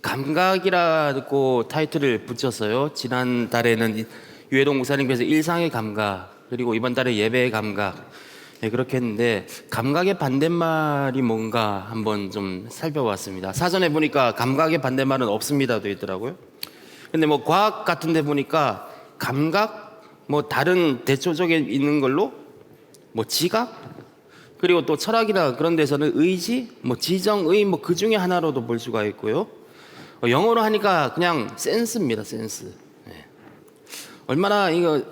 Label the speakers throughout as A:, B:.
A: 감각이라고 타이틀을 붙였어요. 지난달에는 유해동 목사님께서 일상의 감각, 그리고 이번 달에 예배의 감각, 그렇게 했는데 감각의 반대말이 뭔가 한번 좀 살펴봤습니다. 사전에 보니까 감각의 반대말은 없습니다 돼 있더라고요. 근데 뭐 과학 같은 데 보니까 감각, 뭐 다른 대초적인 있는 걸로 뭐 지각, 그리고 또 철학이나 그런 데서는 의지, 뭐 지정의, 뭐 그 중에 하나로도 볼 수가 있고요. 영어로 하니까 그냥 센스입니다, 센스. 얼마나 이거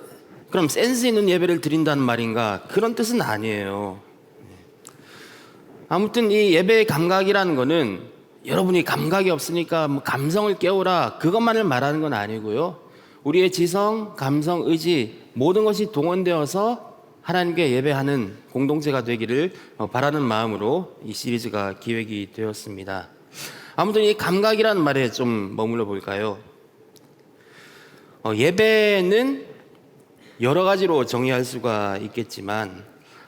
A: 그럼 센스 있는 예배를 드린다는 말인가? 그런 뜻은 아니에요. 아무튼 이 예배의 감각이라는 거는 여러분이 감각이 없으니까 뭐 감성을 깨우라 그것만을 말하는 건 아니고요. 우리의 지성, 감성, 의지 모든 것이 동원되어서 하나님께 예배하는 공동체가 되기를 바라는 마음으로 이 시리즈가 기획이 되었습니다. 아무튼 이 감각이라는 말에 좀 머물러 볼까요? 예배는 여러 가지로 정의할 수가 있겠지만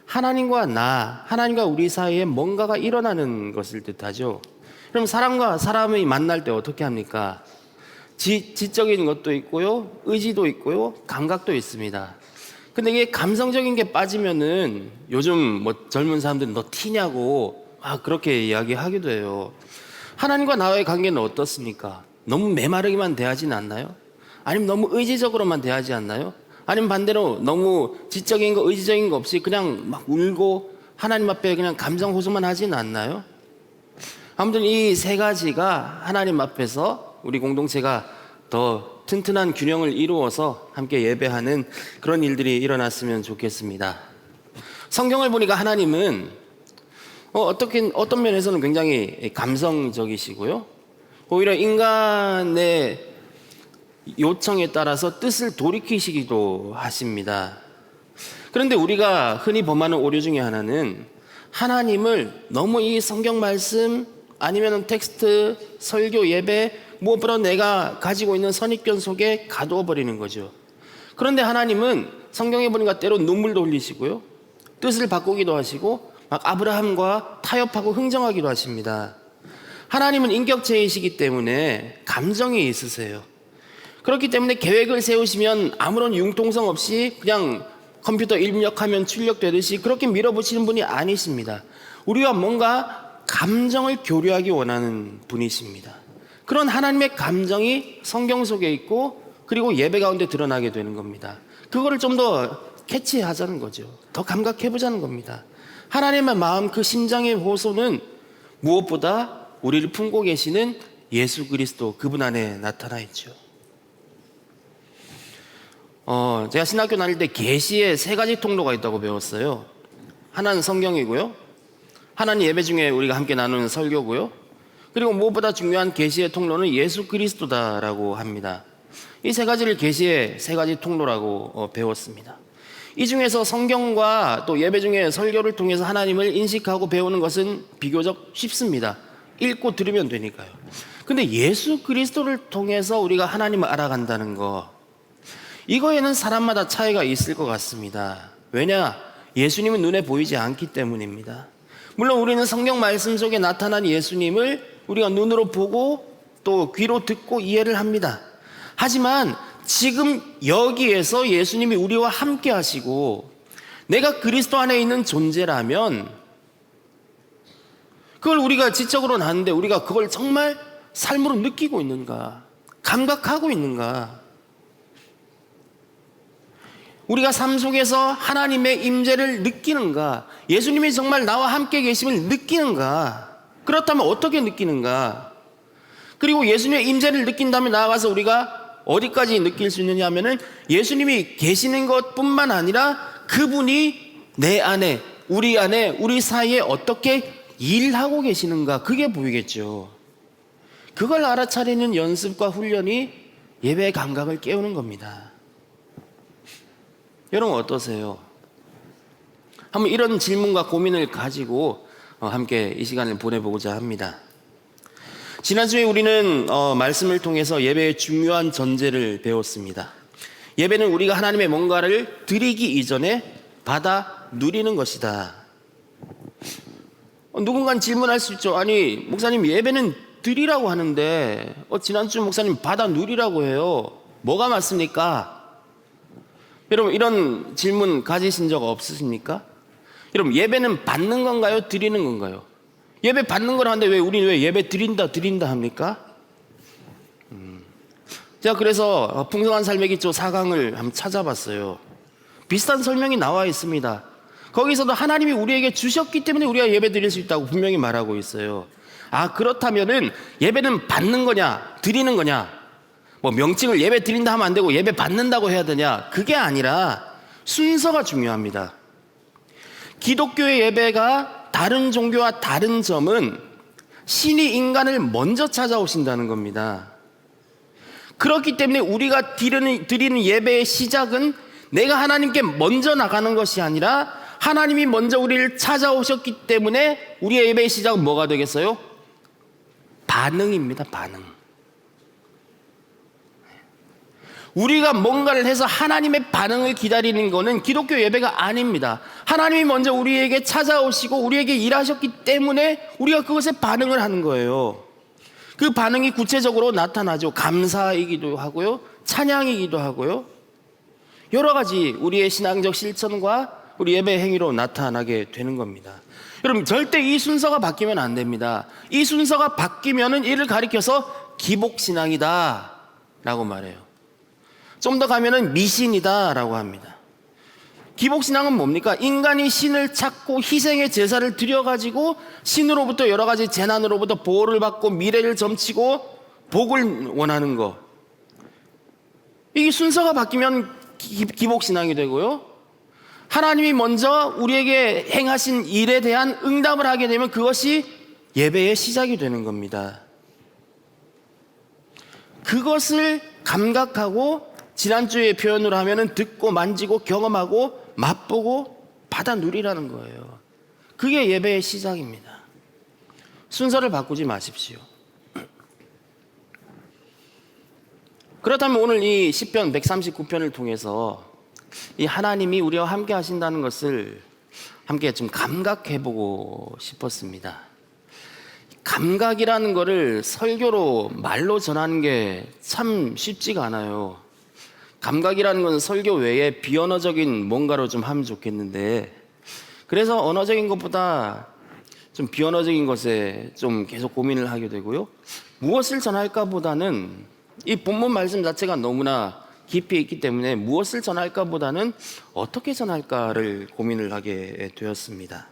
A: 하나님과 우리 사이에 뭔가가 일어나는 것을 뜻하죠. 그럼 사람과 사람이 만날 때 어떻게 합니까? 지적인 것도 있고요, 의지도 있고요, 감각도 있습니다. 근데 이게 감성적인 게 빠지면은 요즘 뭐 젊은 사람들은 너 티냐고 그렇게 이야기하기도 해요. 하나님과 나와의 관계는 어떻습니까? 너무 메마르기만 대하진 않나요? 아니면 너무 의지적으로만 대하지 않나요? 아니면 반대로 너무 지적인 거, 의지적인 거 없이 그냥 막 울고 하나님 앞에 그냥 감정 호소만 하진 않나요? 아무튼 이 세 가지가 하나님 앞에서 우리 공동체가 더 튼튼한 균형을 이루어서 함께 예배하는 그런 일들이 일어났으면 좋겠습니다. 성경을 보니까 하나님은 어떤 면에서는 굉장히 감성적이시고요, 오히려 인간의 요청에 따라서 뜻을 돌이키시기도 하십니다. 그런데 우리가 흔히 범하는 오류 중에 하나는 하나님을 너무 이 성경 말씀 아니면 텍스트, 설교, 예배 무엇보다 내가 가지고 있는 선입견 속에 가두어 버리는 거죠. 그런데 하나님은 성경에 보니까 때로 눈물도 흘리시고요, 뜻을 바꾸기도 하시고 막 아브라함과 타협하고 흥정하기도 하십니다. 하나님은 인격체이시기 때문에 감정이 있으세요. 그렇기 때문에 계획을 세우시면 아무런 융통성 없이 그냥 컴퓨터 입력하면 출력되듯이 그렇게 밀어붙이는 분이 아니십니다. 우리와 뭔가 감정을 교류하기 원하는 분이십니다. 그런 하나님의 감정이 성경 속에 있고 그리고 예배 가운데 드러나게 되는 겁니다. 그거를 좀 더 캐치하자는 거죠. 더 감각해보자는 겁니다. 하나님의 마음, 그 심장의 호소는 무엇보다 우리를 품고 계시는 예수 그리스도, 그분 안에 나타나 있죠. 제가 신학교 다닐 때 계시의 세 가지 통로가 있다고 배웠어요. 하나는 성경이고요, 하나는 예배 중에 우리가 함께 나누는 설교고요, 그리고 무엇보다 중요한 계시의 통로는 예수 그리스도다라고 합니다. 이 세 가지를 계시의 세 가지 통로라고 배웠습니다. 이 중에서 성경과 또 예배 중에 설교를 통해서 하나님을 인식하고 배우는 것은 비교적 쉽습니다. 읽고 들으면 되니까요. 근데 예수 그리스도를 통해서 우리가 하나님을 알아간다는 거, 이거에는 사람마다 차이가 있을 것 같습니다. 왜냐? 예수님은 눈에 보이지 않기 때문입니다. 물론 우리는 성경 말씀 속에 나타난 예수님을 우리가 눈으로 보고 또 귀로 듣고 이해를 합니다. 하지만 지금 여기에서 예수님이 우리와 함께 하시고 내가 그리스도 안에 있는 존재라면 그걸 우리가 지적으로는 아는데 우리가 그걸 정말 삶으로 느끼고 있는가? 감각하고 있는가? 우리가 삶 속에서 하나님의 임재를 느끼는가? 예수님이 정말 나와 함께 계심을 느끼는가? 그렇다면 어떻게 느끼는가? 그리고 예수님의 임재를 느낀다면 나아가서 우리가 어디까지 느낄 수 있느냐 하면은 예수님이 계시는 것뿐만 아니라 그분이 내 안에, 우리 사이에 어떻게 일하고 계시는가, 그게 보이겠죠. 그걸 알아차리는 연습과 훈련이 예배의 감각을 깨우는 겁니다. 여러분 어떠세요? 한번 이런 질문과 고민을 가지고 함께 이 시간을 보내보고자 합니다. 지난주에 우리는 말씀을 통해서 예배의 중요한 전제를 배웠습니다. 예배는 우리가 하나님의 뭔가를 드리기 이전에 받아 누리는 것이다. 누군가는 질문할 수 있죠. 아니 목사님, 예배는 드리라고 하는데 지난주 목사님 받아 누리라고 해요. 뭐가 맞습니까? 여러분 이런 질문 가지신 적 없으십니까? 여러분 예배는 받는 건가요? 드리는 건가요? 예배 받는 거라는데 우리는 왜 예배 드린다 합니까? 제가 그래서 풍성한 삶의 기초 4강을 한번 찾아봤어요. 비슷한 설명이 나와 있습니다. 거기서도 하나님이 우리에게 주셨기 때문에 우리가 예배 드릴 수 있다고 분명히 말하고 있어요. 그렇다면은 예배는 받는 거냐 드리는 거냐, 뭐 명칭을 예배 드린다 하면 안 되고 예배 받는다고 해야 되냐, 그게 아니라 순서가 중요합니다. 기독교의 예배가 다른 종교와 다른 점은 신이 인간을 먼저 찾아오신다는 겁니다. 그렇기 때문에 우리가 드리는 예배의 시작은 내가 하나님께 먼저 나가는 것이 아니라 하나님이 먼저 우리를 찾아오셨기 때문에 우리의 예배의 시작은 뭐가 되겠어요? 반응입니다. 반응. 우리가 뭔가를 해서 하나님의 반응을 기다리는 것은 기독교 예배가 아닙니다. 하나님이 먼저 우리에게 찾아오시고 우리에게 일하셨기 때문에 우리가 그것에 반응을 하는 거예요. 그 반응이 구체적으로 나타나죠. 감사이기도 하고요, 찬양이기도 하고요, 여러 가지 우리의 신앙적 실천과 우리 예배 행위로 나타나게 되는 겁니다. 여러분 절대 이 순서가 바뀌면 안 됩니다. 이 순서가 바뀌면은 이를 가리켜서 기복신앙이다 라고 말해요. 좀 더 가면은 미신이다 라고 합니다. 기복신앙은 뭡니까? 인간이 신을 찾고 희생의 제사를 드려가지고 신으로부터 여러 가지 재난으로부터 보호를 받고 미래를 점치고 복을 원하는 거, 이게 순서가 바뀌면 기복신앙이 되고요, 하나님이 먼저 우리에게 행하신 일에 대한 응답을 하게 되면 그것이 예배의 시작이 되는 겁니다. 그것을 감각하고 지난주의 표현으로 하면은 듣고 만지고 경험하고 맛보고 받아 누리라는 거예요. 그게 예배의 시작입니다. 순서를 바꾸지 마십시오. 그렇다면 오늘 이 시편 139편을 통해서 이 하나님이 우리와 함께 하신다는 것을 함께 좀 감각해보고 싶었습니다. 감각이라는 거를 설교로 말로 전하는 게 참 쉽지가 않아요. 감각이라는 건 설교 외에 비언어적인 뭔가로 좀 하면 좋겠는데, 그래서 언어적인 것보다 좀 비언어적인 것에 좀 계속 고민을 하게 되고요, 무엇을 전할까 보다는 이 본문 말씀 자체가 너무나 깊이 있기 때문에 무엇을 전할까 보다는 어떻게 전할까를 고민을 하게 되었습니다.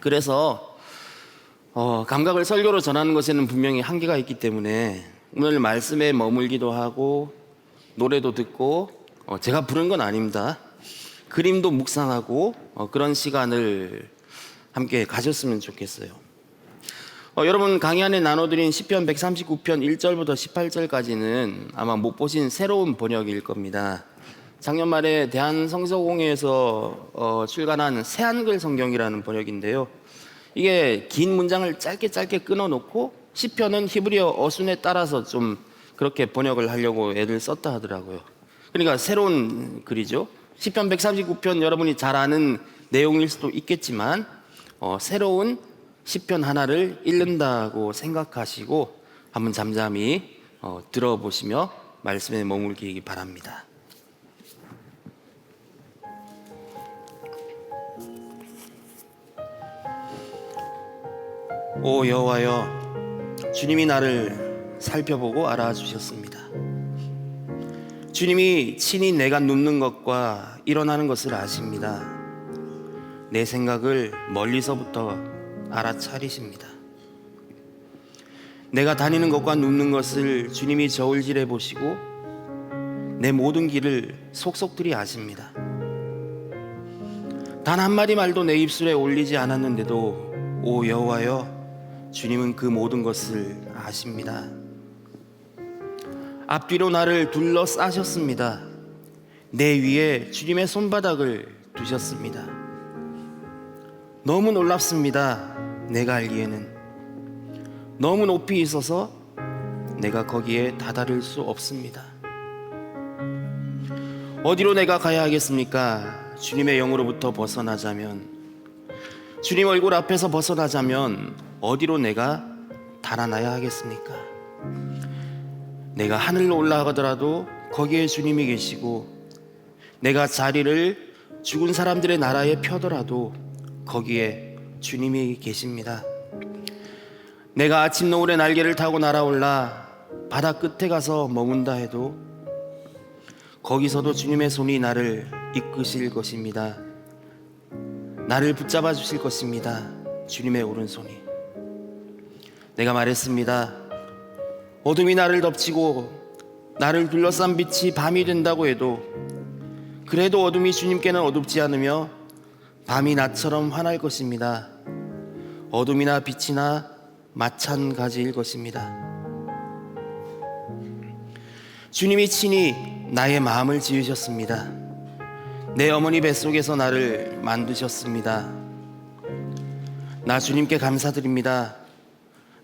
A: 그래서 감각을 설교로 전하는 것에는 분명히 한계가 있기 때문에 오늘 말씀에 머물기도 하고 노래도 듣고, 제가 부른 건 아닙니다, 그림도 묵상하고 그런 시간을 함께 가졌으면 좋겠어요. 여러분 강의 안에 나눠드린 시편 139편 1절부터 18절까지는 아마 못 보신 새로운 번역일 겁니다. 작년 말에 대한성서공회에서 출간한 새한글 성경이라는 번역인데요, 이게 긴 문장을 짧게 끊어놓고 시편은 히브리어 어순에 따라서 좀 그렇게 번역을 하려고 애들 썼다 하더라고요. 그러니까 새로운 글이죠. 시편 139편 여러분이 잘 아는 내용일 수도 있겠지만 새로운 시편 하나를 읽는다고 생각하시고 한번 잠잠히 들어보시며 말씀에 머물기 바랍니다. 오 여호와여, 주님이 나를 살펴보고 알아주셨습니다. 주님이 친히 내가 눕는 것과 일어나는 것을 아십니다. 내 생각을 멀리서부터 알아차리십니다. 내가 다니는 것과 눕는 것을 주님이 저울질해 보시고 내 모든 길을 속속들이 아십니다. 단 한마디 말도 내 입술에 올리지 않았는데도 오 여호와여, 주님은 그 모든 것을 아십니다. 앞뒤로 나를 둘러싸셨습니다. 내 위에 주님의 손바닥을 두셨습니다. 너무 놀랍습니다. 내가 알기에는 너무 높이 있어서 내가 거기에 다다를 수 없습니다. 어디로 내가 가야 하겠습니까? 주님의 영으로부터 벗어나자면, 주님 얼굴 앞에서 벗어나자면 어디로 내가 달아나야 하겠습니까? 내가 하늘로 올라가더라도 거기에 주님이 계시고, 내가 자리를 죽은 사람들의 나라에 펴더라도 거기에 주님이 계십니다. 내가 아침 노을의 날개를 타고 날아올라 바다 끝에 가서 머문다 해도 거기서도 주님의 손이 나를 이끄실 것입니다. 나를 붙잡아 주실 것입니다. 주님의 오른손이. 내가 말했습니다. 어둠이 나를 덮치고 나를 둘러싼 빛이 밤이 된다고 해도, 그래도 어둠이 주님께는 어둡지 않으며 밤이 낮처럼 환할 것입니다. 어둠이나 빛이나 마찬가지일 것입니다. 주님이 친히 나의 마음을 지으셨습니다. 내 어머니 뱃속에서 나를 만드셨습니다. 나 주님께 감사드립니다.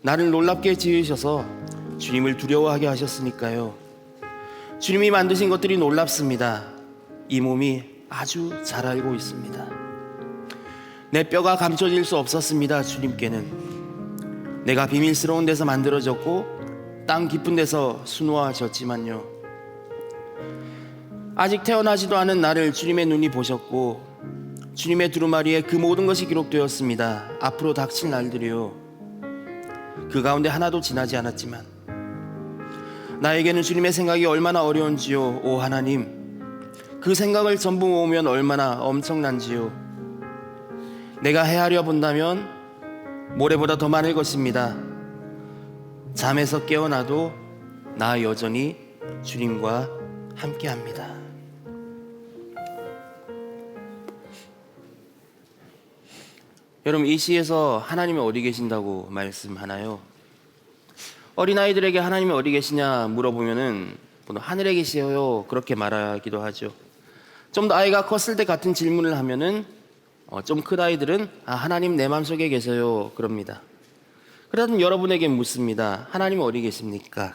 A: 나를 놀랍게 지으셔서 주님을 두려워하게 하셨으니까요. 주님이 만드신 것들이 놀랍습니다. 이 몸이 아주 잘 알고 있습니다. 내 뼈가 감춰질 수 없었습니다. 주님께는 내가 비밀스러운 데서 만들어졌고 땅 깊은 데서 수놓아졌지만요, 아직 태어나지도 않은 나를 주님의 눈이 보셨고 주님의 두루마리에 그 모든 것이 기록되었습니다. 앞으로 닥칠 날들이요, 그 가운데 하나도 지나지 않았지만 나에게는 주님의 생각이 얼마나 어려운지요. 오 하나님, 그 생각을 전부 모으면 얼마나 엄청난지요. 내가 헤아려 본다면 모래보다 더 많을 것입니다. 잠에서 깨어나도 나 여전히 주님과 함께합니다. 여러분, 이 시에서 하나님이 어디 계신다고 말씀하나요? 어린아이들에게 하나님이 어디 계시냐 물어보면은 하늘에 계시어요, 그렇게 말하기도 하죠. 좀 더 아이가 컸을 때 같은 질문을 하면은 좀 큰 아이들은 하나님 내 마음속에 계세요, 그럽니다. 그러면 여러분에게 묻습니다. 하나님 어디 계십니까?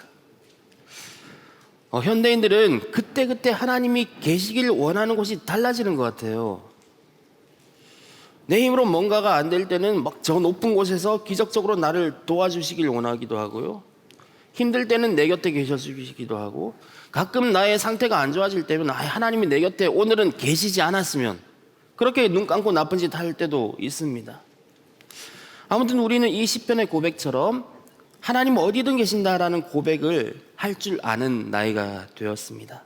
A: 현대인들은 그때그때 하나님이 계시길 원하는 곳이 달라지는 것 같아요. 내 힘으로 뭔가가 안 될 때는 막 저 높은 곳에서 기적적으로 나를 도와주시길 원하기도 하고요, 힘들 때는 내 곁에 계셔주시기도 하고, 가끔 나의 상태가 안 좋아질 때면 하나님이 내 곁에 오늘은 계시지 않았으면, 그렇게 눈 감고 나쁜 짓 할 때도 있습니다. 아무튼 우리는 이 시편의 고백처럼 하나님 어디든 계신다라는 고백을 할 줄 아는 나이가 되었습니다.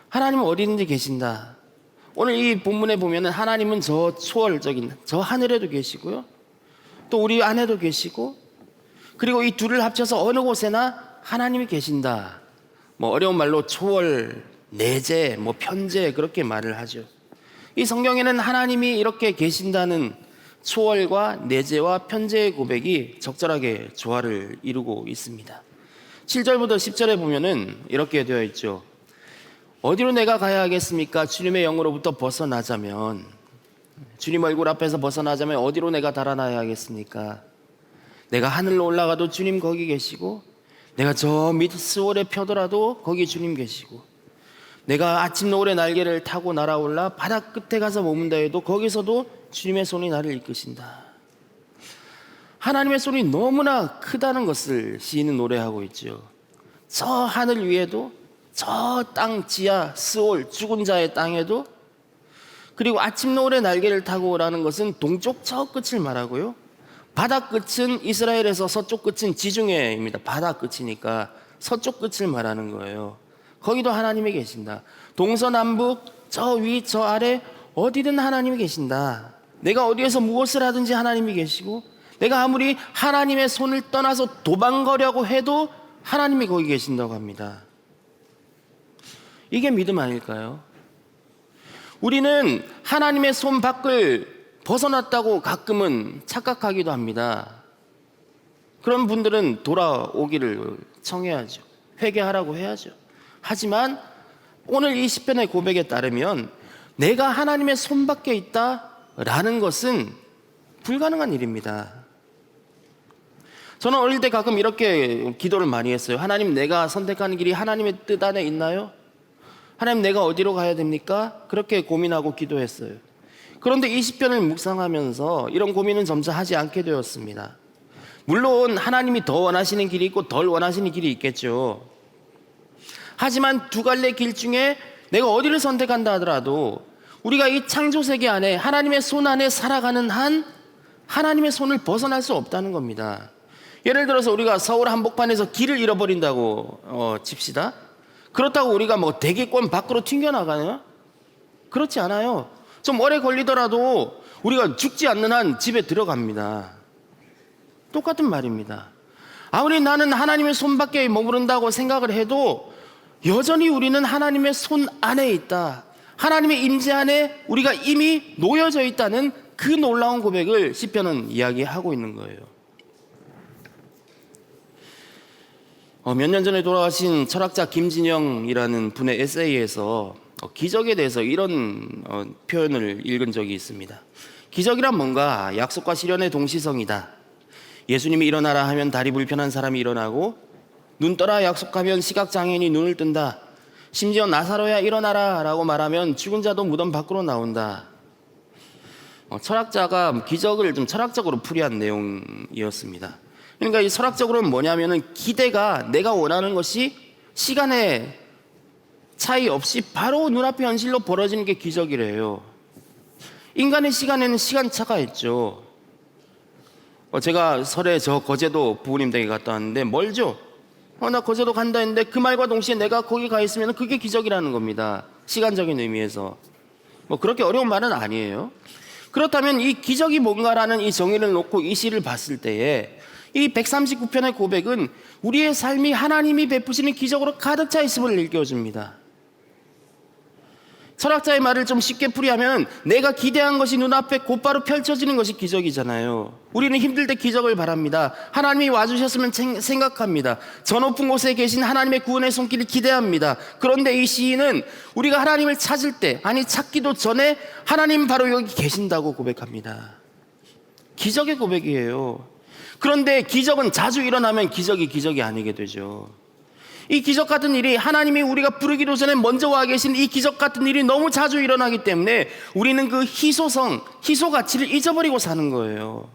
A: 하나님은 어디든지 계신다. 오늘 이 본문에 보면은 하나님은 저 초월적인 저 하늘에도 계시고요, 또 우리 안에도 계시고, 그리고 이 둘을 합쳐서 어느 곳에나 하나님이 계신다. 어려운 말로 초월, 내재, 편재, 그렇게 말을 하죠. 이 성경에는 하나님이 이렇게 계신다는 초월과 내재와 편재의 고백이 적절하게 조화를 이루고 있습니다. 7절부터 10절에 보면은 이렇게 되어 있죠. 어디로 내가 가야 하겠습니까? 주님의 영으로부터 벗어나자면, 주님 얼굴 앞에서 벗어나자면 어디로 내가 달아나야 하겠습니까? 내가 하늘로 올라가도 주님 거기 계시고, 내가 저 밑 스월에 펴더라도 거기 주님 계시고, 내가 아침 노을의 날개를 타고 날아올라 바다 끝에 가서 머문다 해도 거기서도 주님의 손이 나를 이끄신다. 하나님의 손이 너무나 크다는 것을 시인은 노래하고 있죠. 저 하늘 위에도, 저 땅 지하 스올 죽은 자의 땅에도, 그리고 아침 노을의 날개를 타고 오라는 것은 동쪽 저 끝을 말하고요, 바다 끝은 이스라엘에서 서쪽 끝은 지중해입니다. 바다 끝이니까 서쪽 끝을 말하는 거예요. 거기도 하나님이 계신다. 동서남북 저 위 저 아래 어디든 하나님이 계신다. 내가 어디에서 무엇을 하든지 하나님이 계시고, 내가 아무리 하나님의 손을 떠나서 도망가려고 해도 하나님이 거기 계신다고 합니다. 이게 믿음 아닐까요? 우리는 하나님의 손 밖을 벗어났다고 가끔은 착각하기도 합니다. 그런 분들은 돌아오기를 청해야죠. 회개하라고 해야죠. 하지만 오늘 이 시편의 고백에 따르면 내가 하나님의 손 밖에 있다라는 것은 불가능한 일입니다. 저는 어릴 때 가끔 이렇게 기도를 많이 했어요. 하나님, 내가 선택하는 길이 하나님의 뜻 안에 있나요? 하나님, 내가 어디로 가야 됩니까? 그렇게 고민하고 기도했어요. 그런데 이 시편을 묵상하면서 이런 고민은 점차 하지 않게 되었습니다. 물론 하나님이 더 원하시는 길이 있고 덜 원하시는 길이 있겠죠. 하지만 두 갈래 길 중에 내가 어디를 선택한다 하더라도 우리가 이 창조 세계 안에 하나님의 손 안에 살아가는 한 하나님의 손을 벗어날 수 없다는 겁니다. 예를 들어서 우리가 서울 한복판에서 길을 잃어버린다고 칩시다. 그렇다고 우리가 뭐 대기권 밖으로 튕겨나가나요? 그렇지 않아요. 좀 오래 걸리더라도 우리가 죽지 않는 한 집에 들어갑니다. 똑같은 말입니다. 아무리 나는 하나님의 손 밖에 머무른다고 생각을 해도 여전히 우리는 하나님의 손 안에 있다. 하나님의 임재 안에 우리가 이미 놓여져 있다는 그 놀라운 고백을 시편은 이야기하고 있는 거예요. 몇 년 전에 돌아가신 철학자 김진영이라는 분의 에세이에서 기적에 대해서 이런 표현을 읽은 적이 있습니다. 기적이란 뭔가 약속과 실현의 동시성이다. 예수님이 일어나라 하면 다리 불편한 사람이 일어나고 눈 떠라 약속하면 시각장애인이 눈을 뜬다. 심지어 나사로야 일어나라 라고 말하면 죽은 자도 무덤 밖으로 나온다. 철학자가 기적을 좀 철학적으로 풀이한 내용이었습니다. 그러니까 이 철학적으로는 뭐냐면은 기대가 내가 원하는 것이 시간의 차이 없이 바로 눈앞의 현실로 벌어지는 게 기적이래요. 인간의 시간에는 시간차가 있죠. 제가 설에 저 거제도 부모님 댁에 갔다 왔는데 멀죠? 나 거제도 간다 했는데 그 말과 동시에 내가 거기 가 있으면 그게 기적이라는 겁니다. 시간적인 의미에서. 그렇게 어려운 말은 아니에요. 그렇다면 이 기적이 뭔가라는 이 정의를 놓고 이 시를 봤을 때에 이 139편의 고백은 우리의 삶이 하나님이 베푸시는 기적으로 가득 차 있음을 일깨워줍니다. 철학자의 말을 좀 쉽게 풀이하면 내가 기대한 것이 눈앞에 곧바로 펼쳐지는 것이 기적이잖아요. 우리는 힘들 때 기적을 바랍니다. 하나님이 와주셨으면 생각합니다. 저 높은 곳에 계신 하나님의 구원의 손길을 기대합니다. 그런데 이 시인은 우리가 하나님을 찾을 때, 아니 찾기도 전에 하나님 바로 여기 계신다고 고백합니다. 기적의 고백이에요. 그런데 기적은 자주 일어나면 기적이 아니게 되죠. 이 기적 같은 일이 하나님이 우리가 부르기도 전에 먼저 와 계신 이 기적 같은 일이 너무 자주 일어나기 때문에 우리는 그 희소 가치를 잊어버리고 사는 거예요.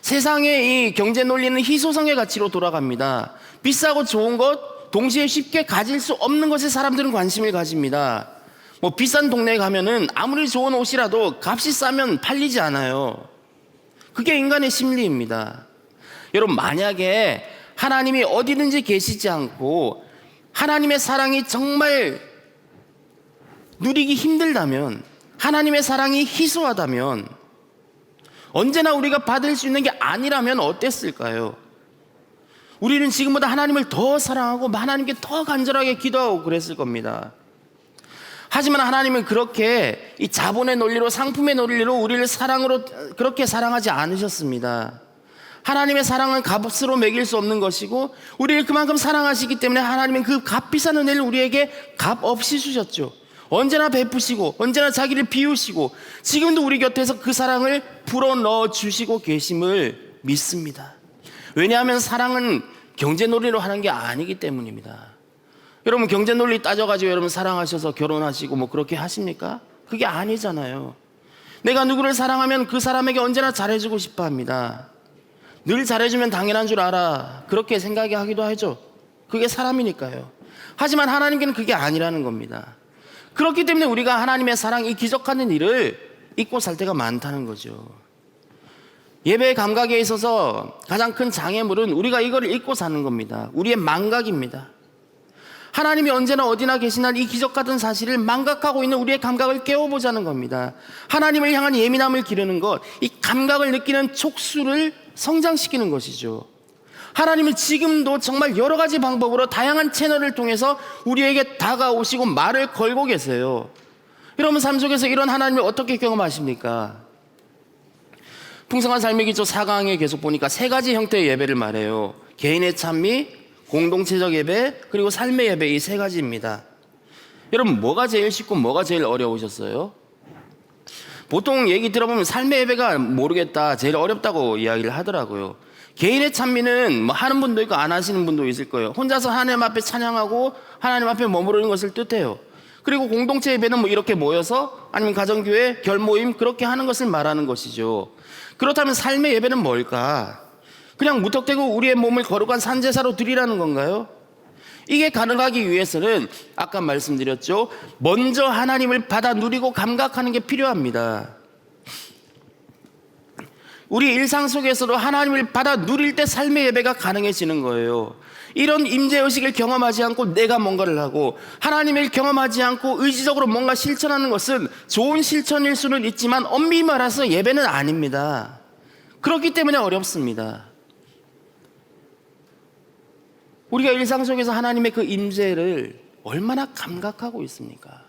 A: 세상의 이 경제 논리는 희소성의 가치로 돌아갑니다. 비싸고 좋은 것, 동시에 쉽게 가질 수 없는 것에 사람들은 관심을 가집니다. 비싼 동네에 가면은 아무리 좋은 옷이라도 값이 싸면 팔리지 않아요. 그게 인간의 심리입니다. 여러분, 만약에 하나님이 어디든지 계시지 않고 하나님의 사랑이 정말 누리기 힘들다면, 하나님의 사랑이 희소하다면, 언제나 우리가 받을 수 있는 게 아니라면 어땠을까요? 우리는 지금보다 하나님을 더 사랑하고 하나님께 더 간절하게 기도하고 그랬을 겁니다. 하지만 하나님은 그렇게 이 자본의 논리로, 상품의 논리로 우리를 사랑으로 그렇게 사랑하지 않으셨습니다. 하나님의 사랑은 값으로 매길 수 없는 것이고 우리를 그만큼 사랑하시기 때문에 하나님은 그 값비싼 은혜를 우리에게 값 없이 주셨죠. 언제나 베푸시고 언제나 자기를 비우시고 지금도 우리 곁에서 그 사랑을 불어넣어 주시고 계심을 믿습니다. 왜냐하면 사랑은 경제 논리로 하는 게 아니기 때문입니다. 여러분, 경제 논리 따져가지고 여러분 사랑하셔서 결혼하시고 그렇게 하십니까? 그게 아니잖아요. 내가 누구를 사랑하면 그 사람에게 언제나 잘해주고 싶어 합니다. 늘 잘해주면 당연한 줄 알아, 그렇게 생각하기도 하죠. 그게 사람이니까요. 하지만 하나님께는 그게 아니라는 겁니다. 그렇기 때문에 우리가 하나님의 사랑, 이 기적하는 일을 잊고 살 때가 많다는 거죠. 예배의 감각에 있어서 가장 큰 장애물은 우리가 이걸 잊고 사는 겁니다. 우리의 망각입니다. 하나님이 언제나 어디나 계시는 이 기적 같은 사실을 망각하고 있는 우리의 감각을 깨워보자는 겁니다. 하나님을 향한 예민함을 기르는 것, 이 감각을 느끼는 촉수를 성장시키는 것이죠. 하나님은 지금도 정말 여러 가지 방법으로 다양한 채널을 통해서 우리에게 다가오시고 말을 걸고 계세요. 여러분, 삶 속에서 이런 하나님을 어떻게 경험하십니까? 풍성한 삶의 기초 4강에 계속 보니까 세 가지 형태의 예배를 말해요. 개인의 찬미, 공동체적 예배, 그리고 삶의 예배, 이 세 가지입니다. 여러분, 뭐가 제일 쉽고 뭐가 제일 어려우셨어요? 보통 얘기 들어보면 삶의 예배가 모르겠다, 제일 어렵다고 이야기를 하더라고요. 개인의 찬미는 하는 분도 있고 안 하시는 분도 있을 거예요. 혼자서 하나님 앞에 찬양하고 하나님 앞에 머무르는 것을 뜻해요. 그리고 공동체 예배는 이렇게 모여서, 아니면 가정교회, 결모임, 그렇게 하는 것을 말하는 것이죠. 그렇다면 삶의 예배는 뭘까? 그냥 무턱대고 우리의 몸을 거룩한 산제사로 드리라는 건가요? 이게 가능하기 위해서는 아까 말씀드렸죠. 먼저 하나님을 받아 누리고 감각하는 게 필요합니다. 우리 일상 속에서도 하나님을 받아 누릴 때 삶의 예배가 가능해지는 거예요. 이런 임재의식을 경험하지 않고 내가 뭔가를 하고 하나님을 경험하지 않고 의지적으로 뭔가 실천하는 것은 좋은 실천일 수는 있지만 엄밀히 말해서 예배는 아닙니다. 그렇기 때문에 어렵습니다. 우리가 일상 속에서 하나님의 그 임재를 얼마나 감각하고 있습니까?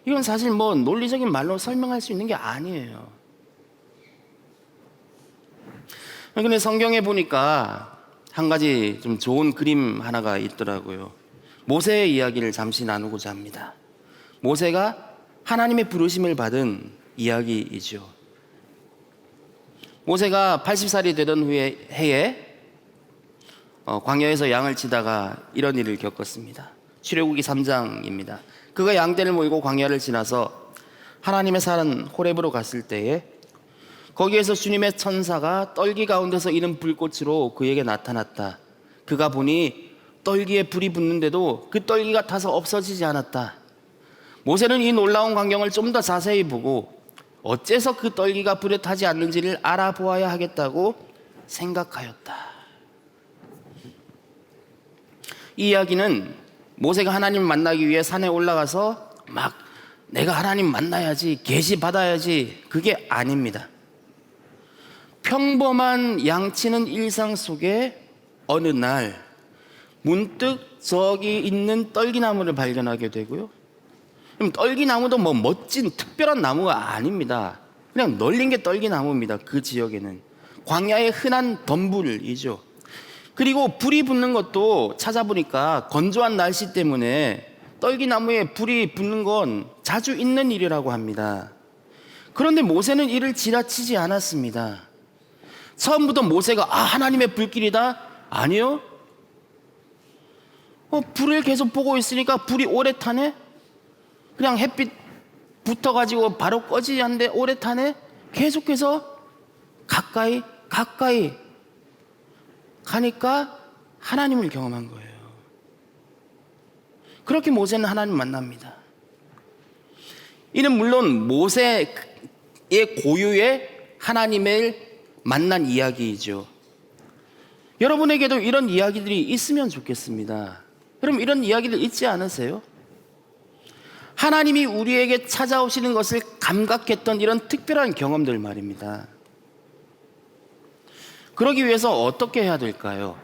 A: 이건 사실 뭐 논리적인 말로 설명할 수 있는 게 아니에요. 근데 성경에 보니까 한 가지 좀 좋은 그림 하나가 있더라고요. 모세의 이야기를 잠시 나누고자 합니다. 모세가 하나님의 부르심을 받은 이야기이죠. 모세가 80살이 되던 해에 광야에서 양을 치다가 이런 일을 겪었습니다. 출애굽기 3장입니다. 그가 양떼를 몰고 광야를 지나서 하나님의 산 호렙으로 갔을 때에 거기에서 주님의 천사가 떨기 가운데서 이는 불꽃으로 그에게 나타났다. 그가 보니 떨기에 불이 붙는데도 그 떨기가 타서 없어지지 않았다. 모세는 이 놀라운 광경을 좀 더 자세히 보고 어째서 그 떨기가 불에 타지 않는지를 알아보아야 하겠다고 생각하였다. 이 이야기는 모세가 하나님을 만나기 위해 산에 올라가서 막 내가 하나님 만나야지, 계시 받아야지, 그게 아닙니다. 평범한 양치는 일상 속에 어느 날 문득 저기 있는 떨기나무를 발견하게 되고요. 그럼 떨기나무도 뭐 멋진 특별한 나무가 아닙니다. 그냥 널린 게 떨기나무입니다. 그 지역에는 광야의 흔한 덤불이죠. 그리고 불이 붙는 것도 찾아보니까 건조한 날씨 때문에 떨기나무에 불이 붙는 건 자주 있는 일이라고 합니다. 그런데 모세는 이를 지나치지 않았습니다. 처음부터 모세가 하나님의 불길이다? 아니요. 불을 계속 보고 있으니까 불이 오래 타네? 그냥 햇빛 붙어가지고 바로 꺼지지 않는데 오래 타네? 계속해서 가까이 가니까 하나님을 경험한 거예요. 그렇게 모세는 하나님 만납니다. 이는 물론 모세의 고유의 하나님을 만난 이야기이죠. 여러분에게도 이런 이야기들이 있으면 좋겠습니다. 여러분 이런 이야기들 있지 않으세요? 하나님이 우리에게 찾아오시는 것을 감각했던 이런 특별한 경험들 말입니다. 그러기 위해서 어떻게 해야 될까요?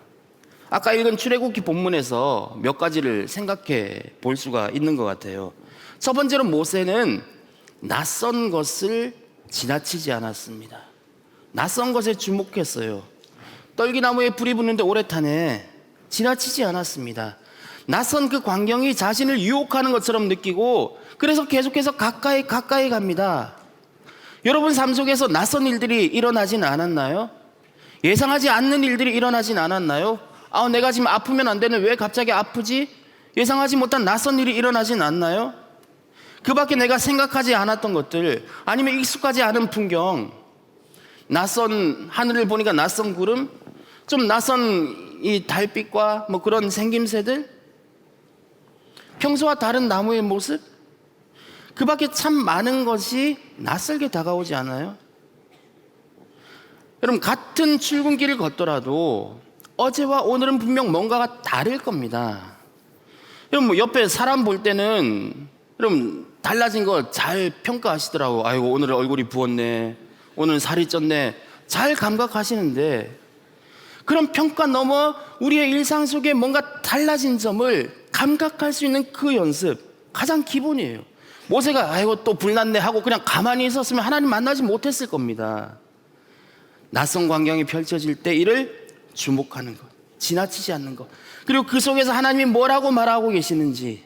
A: 아까 읽은 출애굽기 본문에서 몇 가지를 생각해 볼 수가 있는 것 같아요. 첫 번째로 모세는 낯선 것을 지나치지 않았습니다. 낯선 것에 주목했어요. 떨기나무에 불이 붙는데 오래 타네. 지나치지 않았습니다. 낯선 그 광경이 자신을 유혹하는 것처럼 느끼고 그래서 계속해서 가까이 갑니다. 여러분 삶 속에서 낯선 일들이 일어나진 않았나요? 예상하지 않는 일들이 일어나진 않았나요? 내가 지금 아프면 안 되는 왜 갑자기 아프지? 예상하지 못한 낯선 일이 일어나진 않나요? 그 밖에 내가 생각하지 않았던 것들, 아니면 익숙하지 않은 풍경, 낯선 하늘을 보니까 낯선 구름, 좀 낯선 이 달빛과 뭐 그런 생김새들, 평소와 다른 나무의 모습, 그 밖에 참 많은 것이 낯설게 다가오지 않아요? 여러분 같은 출근길을 걷더라도 어제와 오늘은 분명 뭔가가 다를 겁니다. 여러분 뭐 옆에 사람 볼 때는 여러분 달라진 거 잘 평가하시더라고. 아이고 오늘은 얼굴이 부었네, 오늘 살이 쪘네, 잘 감각하시는데 그런 평가 넘어 우리의 일상 속에 뭔가 달라진 점을 감각할 수 있는 그 연습, 가장 기본이에요. 모세가 아이고 또 불났네 하고 그냥 가만히 있었으면 하나님 만나지 못했을 겁니다. 낯선 광경이 펼쳐질 때 이를 주목하는 것, 지나치지 않는 것, 그리고 그 속에서 하나님이 뭐라고 말하고 계시는지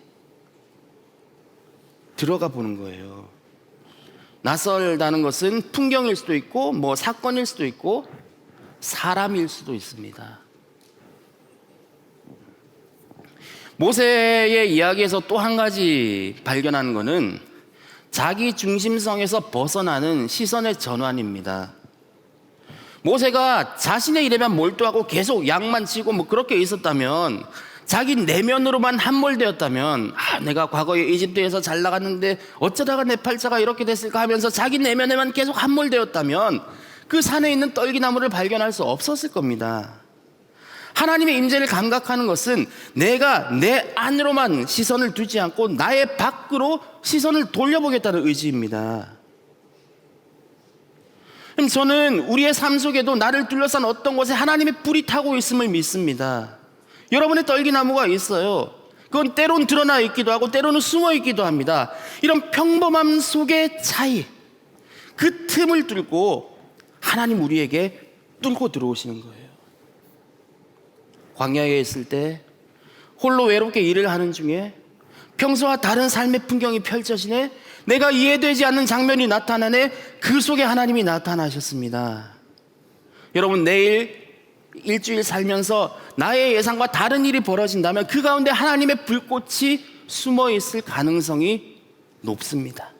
A: 들어가 보는 거예요. 낯설다는 것은 풍경일 수도 있고 뭐 사건일 수도 있고 사람일 수도 있습니다. 모세의 이야기에서 또 한 가지 발견하는 것은 자기 중심성에서 벗어나는 시선의 전환입니다. 모세가 자신의 일에만 몰두하고 계속 양만 치고 뭐 그렇게 있었다면, 자기 내면으로만 함몰되었다면, 내가 과거에 이집트에서 잘 나갔는데 어쩌다가 내 팔자가 이렇게 됐을까 하면서 자기 내면에만 계속 함몰되었다면 그 산에 있는 떨기나무를 발견할 수 없었을 겁니다. 하나님의 임재를 감각하는 것은 내가 내 안으로만 시선을 두지 않고 나의 밖으로 시선을 돌려보겠다는 의지입니다. 그럼 저는 우리의 삶 속에도 나를 둘러싼 어떤 곳에 하나님의 불이 타고 있음을 믿습니다. 여러분의 떨기나무가 있어요. 그건 때론 드러나 있기도 하고 때로는 숨어 있기도 합니다. 이런 평범함 속의 차이, 그 틈을 뚫고 하나님 우리에게 뚫고 들어오시는 거예요. 광야에 있을 때 홀로 외롭게 일을 하는 중에 평소와 다른 삶의 풍경이 펼쳐지네, 내가 이해되지 않는 장면이 나타나네, 그 속에 하나님이 나타나셨습니다. 여러분, 내일 일주일 살면서 나의 예상과 다른 일이 벌어진다면 그 가운데 하나님의 불꽃이 숨어 있을 가능성이 높습니다.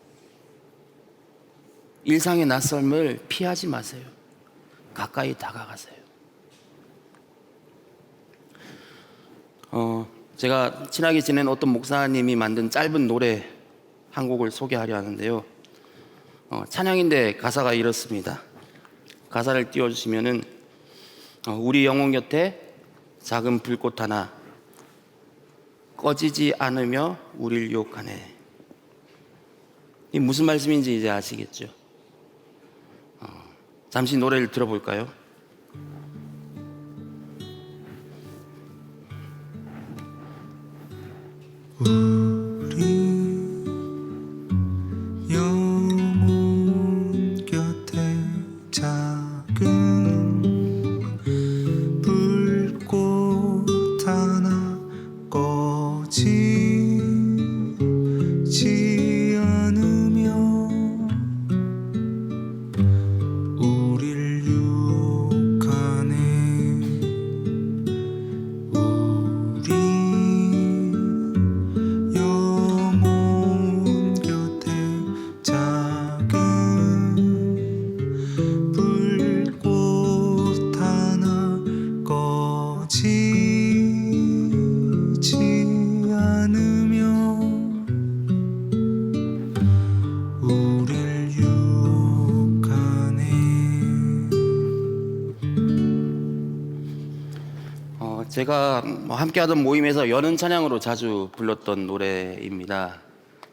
A: 일상의 낯설음을 피하지 마세요. 가까이 다가가세요. 제가 친하게 지낸 어떤 목사님이 만든 짧은 노래 한 곡을 소개하려 하는데요. 찬양인데 가사가 이렇습니다. 가사를 띄워주시면은, 우리 영혼 곁에 작은 불꽃 하나 꺼지지 않으며 우리를 유혹하네. 이 무슨 말씀인지 이제 아시겠죠? 잠시 노래를 들어볼까요?
B: 우리 영혼 곁에 작은 불꽃 하나 꺼지지 않으며 우릴 유혹하네. 우리 영혼 곁에 작은 불꽃 하나 꺼지지 않으며 우릴 유혹하네.
A: 제가 함께하던 모임에서 여는 찬양으로 자주 불렀던 노래입니다.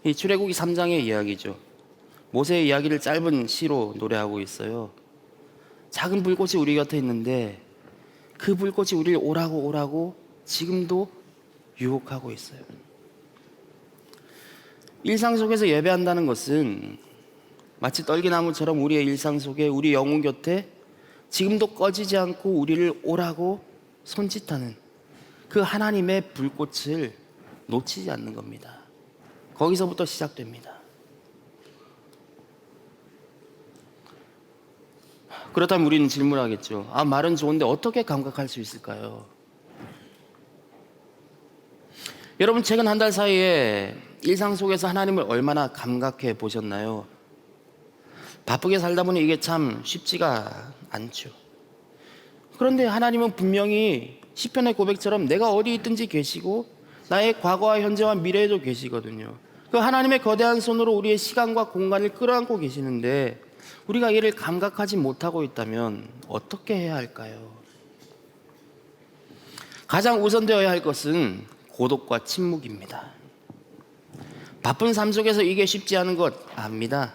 A: 이 출애굽기 3장의 이야기죠. 모세의 이야기를 짧은 시로 노래하고 있어요. 작은 불꽃이 우리 곁에 있는데 그 불꽃이 우리를 오라고 지금도 유혹하고 있어요. 일상 속에서 예배한다는 것은 마치 떨기나무처럼 우리의 일상 속에 우리 영혼 곁에 지금도 꺼지지 않고 우리를 오라고 손짓하는 그 하나님의 불꽃을 놓치지 않는 겁니다. 거기서부터 시작됩니다. 그렇다면 우리는 질문하겠죠. 말은 좋은데 어떻게 감각할 수 있을까요? 여러분, 최근 한 달 사이에 일상 속에서 하나님을 얼마나 감각해 보셨나요? 바쁘게 살다 보니 이게 참 쉽지가 않죠. 그런데 하나님은 분명히 시편의 고백처럼 내가 어디 있든지 계시고 나의 과거와 현재와 미래에도 계시거든요. 그 하나님의 거대한 손으로 우리의 시간과 공간을 끌어안고 계시는데 우리가 이를 감각하지 못하고 있다면 어떻게 해야 할까요? 가장 우선되어야 할 것은 고독과 침묵입니다. 바쁜 삶 속에서 이게 쉽지 않은 것 압니다.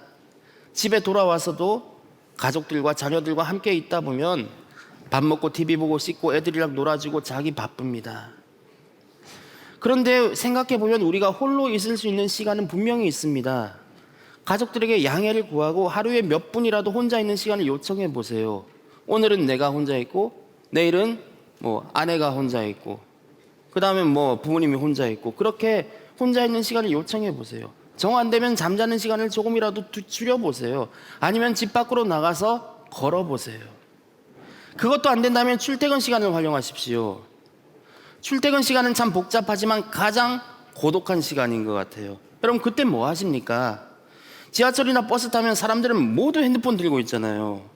A: 집에 돌아와서도 가족들과 자녀들과 함께 있다 보면 밥 먹고 TV 보고 씻고 애들이랑 놀아주고 자기 바쁩니다. 그런데 생각해보면 우리가 홀로 있을 수 있는 시간은 분명히 있습니다. 가족들에게 양해를 구하고 하루에 몇 분이라도 혼자 있는 시간을 요청해 보세요. 오늘은 내가 혼자 있고 내일은 아내가 혼자 있고 그 다음에 부모님이 혼자 있고 그렇게 혼자 있는 시간을 요청해 보세요. 정 안 되면 잠자는 시간을 조금이라도 줄여보세요. 아니면 집 밖으로 나가서 걸어보세요. 그것도 안 된다면 출퇴근 시간을 활용하십시오. 출퇴근 시간은 참 복잡하지만 가장 고독한 시간인 것 같아요. 여러분, 그때 뭐 하십니까? 지하철이나 버스 타면 사람들은 모두 핸드폰 들고 있잖아요.